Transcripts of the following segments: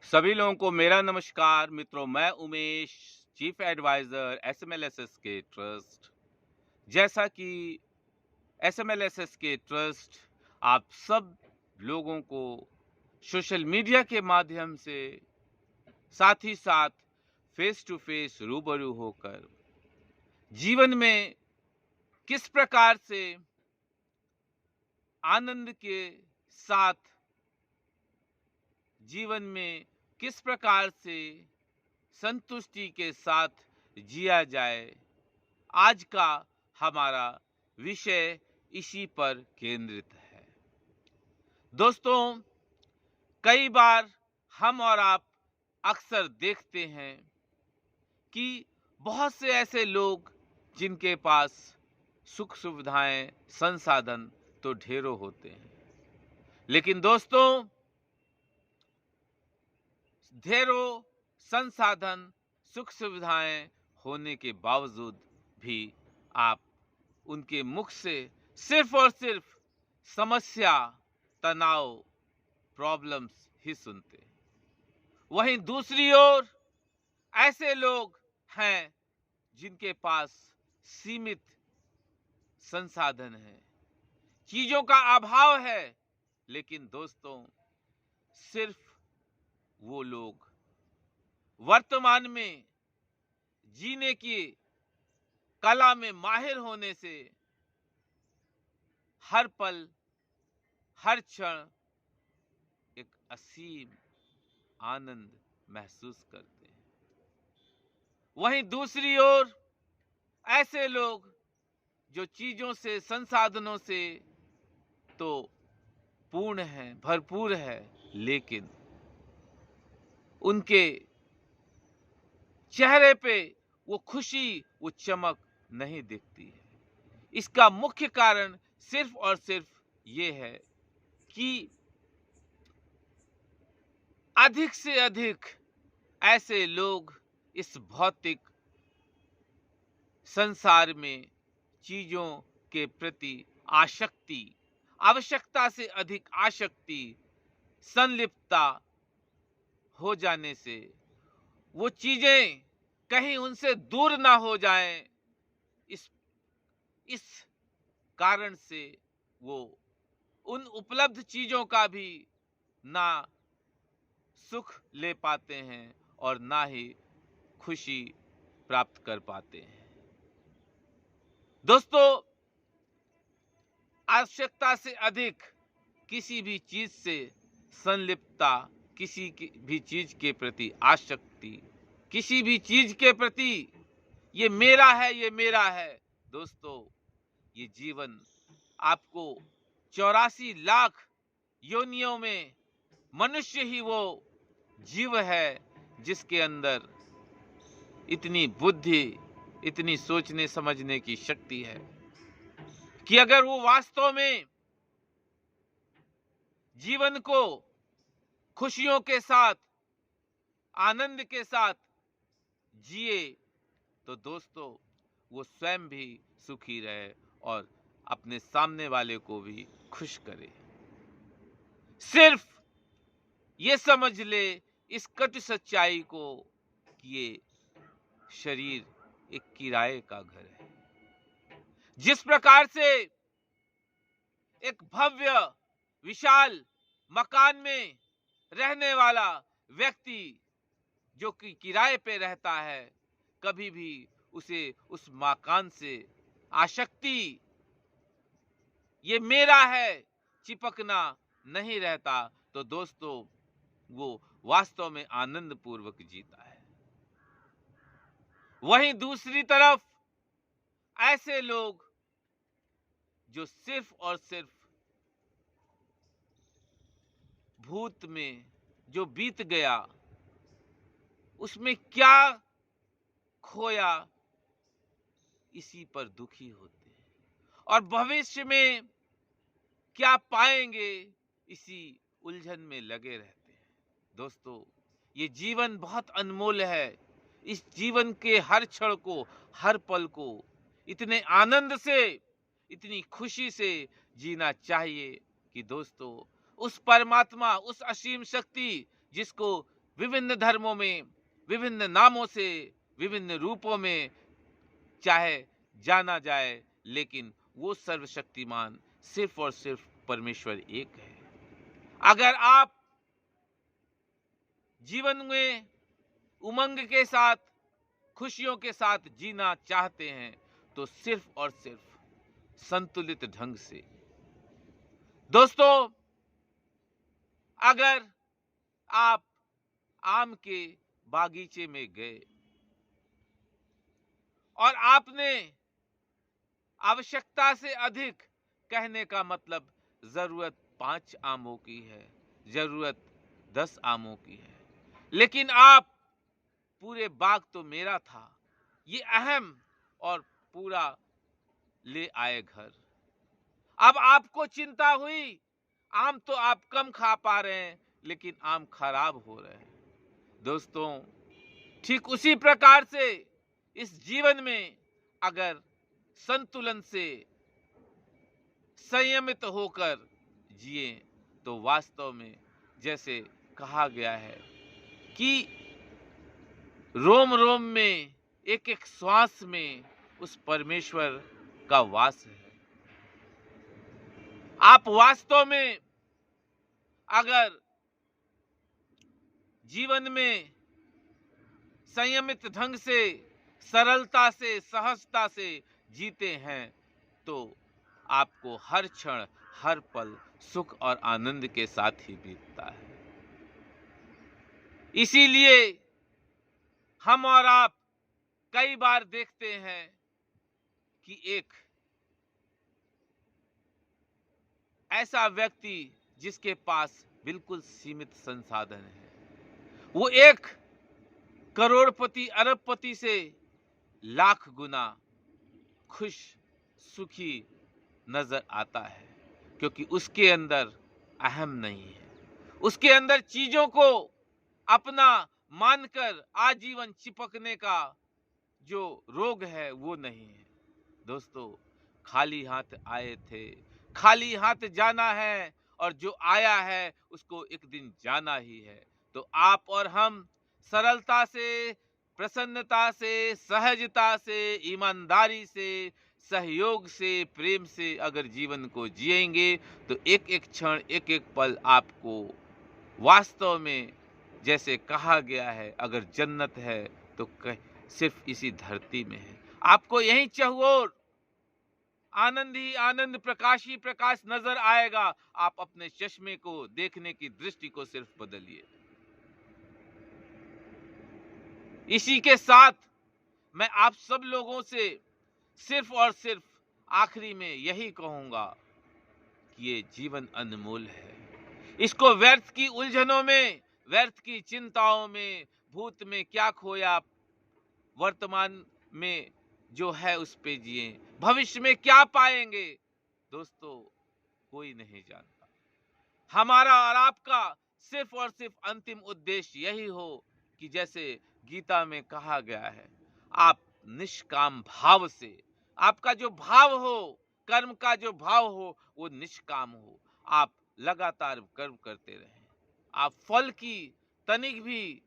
सभी लोगों को मेरा नमस्कार मित्रों। मैं उमेश, चीफ एडवाइजर एसएमएलएसएस के ट्रस्ट। जैसा कि एसएमएलएसएस के ट्रस्ट आप सब लोगों को सोशल मीडिया के माध्यम से साथ ही साथ फेस टू फेस रूबरू होकर जीवन में किस प्रकार से आनंद के साथ जीवन में किस प्रकार से संतुष्टि के साथ जिया जाए, आज का हमारा विषय इसी पर केंद्रित है। दोस्तों, कई बार हम और आप अक्सर देखते हैं कि बहुत से ऐसे लोग जिनके पास सुख सुविधाएं, संसाधन तो ढेरों होते हैं, लेकिन दोस्तों ढेरों संसाधन, सुख सुविधाएं होने के बावजूद भी आप उनके मुख से सिर्फ और सिर्फ समस्या, तनाव, प्रॉब्लम्स ही सुनते हैं। वहीं दूसरी ओर ऐसे लोग हैं जिनके पास सीमित संसाधन है, चीजों का अभाव है, लेकिन दोस्तों सिर्फ वो लोग वर्तमान में जीने की कला में माहिर होने से हर पल, हर क्षण एक असीम आनंद महसूस करते हैं। वहीं दूसरी ओर ऐसे लोग जो चीजों से, संसाधनों से तो पूर्ण है, भरपूर है, लेकिन उनके चेहरे पे वो खुशी, वो चमक नहीं दिखती है। इसका मुख्य कारण सिर्फ और सिर्फ ये है कि अधिक से अधिक ऐसे लोग इस भौतिक संसार में चीजों के प्रति आसक्ति, आवश्यकता से अधिक आसक्ति, संलिप्तता हो जाने से वो चीजें कहीं उनसे दूर ना हो जाएं, इस कारण से वो उन उपलब्ध चीजों का भी ना सुख ले पाते हैं और ना ही खुशी प्राप्त कर पाते हैं। दोस्तों, आवश्यकता से अधिक किसी भी चीज से संलिप्तता, किसी की भी चीज के प्रति आसक्ति, किसी भी चीज के प्रति ये मेरा है, ये मेरा है, दोस्तों ये जीवन आपको 84 लाख योनियों में मनुष्य ही वो जीव है जिसके अंदर इतनी बुद्धि, इतनी सोचने समझने की शक्ति है कि अगर वो वास्तव में जीवन को खुशियों के साथ, आनंद के साथ जिए, तो दोस्तों वो स्वयं भी सुखी रहे और अपने सामने वाले को भी खुश करे। सिर्फ ये समझ ले इस कटु सच्चाई को कि ये शरीर एक किराए का घर है। जिस प्रकार से एक भव्य विशाल मकान में रहने वाला व्यक्ति जो कि किराए पे रहता है, कभी भी उसे उस मकान से आसक्ति, ये मेरा है, चिपकना नहीं रहता, तो दोस्तों वो वास्तव में आनंद पूर्वक जीता है। वहीं दूसरी तरफ ऐसे लोग जो सिर्फ और सिर्फ भूत में जो बीत गया उसमें क्या खोया, इसी पर दुखी होते हैं और भविष्य में क्या पाएंगे, इसी उलझन में लगे रहते हैं। दोस्तों, ये जीवन बहुत अनमोल है। इस जीवन के हर क्षण को, हर पल को इतने आनंद से, इतनी खुशी से जीना चाहिए कि दोस्तों उस परमात्मा, उस असीम शक्ति जिसको विभिन्न धर्मों में, विभिन्न नामों से, विभिन्न रूपों में चाहे जाना जाए, लेकिन वो सर्वशक्तिमान सिर्फ और सिर्फ परमेश्वर एक है। अगर आप जीवन में उमंग के साथ, खुशियों के साथ जीना चाहते हैं, तो सिर्फ और सिर्फ संतुलित ढंग से। दोस्तों, अगर आप आम के बागीचे में गए और आपने आवश्यकता से अधिक, कहने का मतलब जरूरत 5 आमों की है, जरूरत 10 आमों की है, लेकिन आप पूरे बाग तो मेरा था, ये अहम और पूरा ले आए घर। अब आपको चिंता हुई, आम तो आप कम खा पा रहे हैं, लेकिन आम खराब हो रहे हैं। दोस्तों, ठीक उसी प्रकार से इस जीवन में अगर संतुलन से संयमित होकर जिए, तो वास्तव में जैसे कहा गया है कि रोम रोम में, एक एक श्वास में उस परमेश्वर का वास है। आप वास्तव में अगर जीवन में संयमित ढंग से, सरलता से, सहजता से जीते हैं, तो आपको हर क्षण, हर पल सुख और आनंद के साथ ही बीतता है। इसीलिए हम और आप कई बार देखते हैं कि एक ऐसा व्यक्ति जिसके पास बिल्कुल सीमित संसाधन है, वो 1 करोड़पति, अरबपति से लाख गुना खुश, सुखी नजर आता है, क्योंकि उसके अंदर अहम नहीं है, उसके अंदर चीजों को अपना मानकर आजीवन चिपकने का जो रोग है वो नहीं है। दोस्तों, खाली हाथ आए थे, खाली हाथ जाना है, और जो आया है उसको एक दिन जाना ही है। तो आप और हम सरलता से, प्रसन्नता से, सहजता से, ईमानदारी से, सहयोग से, प्रेम से अगर जीवन को जिएंगे, तो एक एक क्षण, एक एक पल आपको वास्तव में, जैसे कहा गया है, अगर जन्नत है तो सिर्फ इसी धरती में है। आपको यहीं चहुओर आनंद ही आनंद, प्रकाश ही प्रकाश नजर आएगा। आप अपने चश्मे को देखने की दृष्टि को सिर्फ बदलिए। इसी के साथ मैं आप सब लोगों से सिर्फ और सिर्फ आखिरी में यही कहूंगा कि ये जीवन अनमोल है। इसको व्यर्थ की उलझनों में, व्यर्थ की चिंताओं में, भूत में क्या खोया, वर्तमान में जो है उस पे जिए, भविष्य में क्या पाएंगे, दोस्तों कोई नहीं जानता। हमारा और आपका सिर्फ और सिर्फ अंतिम उद्देश्य यही हो कि जैसे गीता में कहा गया है, आप निष्काम भाव से, आपका जो भाव हो, कर्म का जो भाव हो, वो निष्काम हो। आप लगातार कर्म करते रहें, आप फल की तनिक भी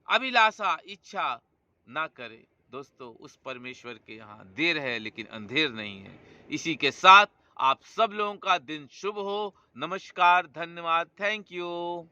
अभिलाषा, इच्छा ना करें। दोस्तों, उस परमेश्वर के यहाँ देर है लेकिन अंधेर नहीं है। इसी के साथ आप सब लोगों का दिन शुभ हो। नमस्कार, धन्यवाद, थैंक यू।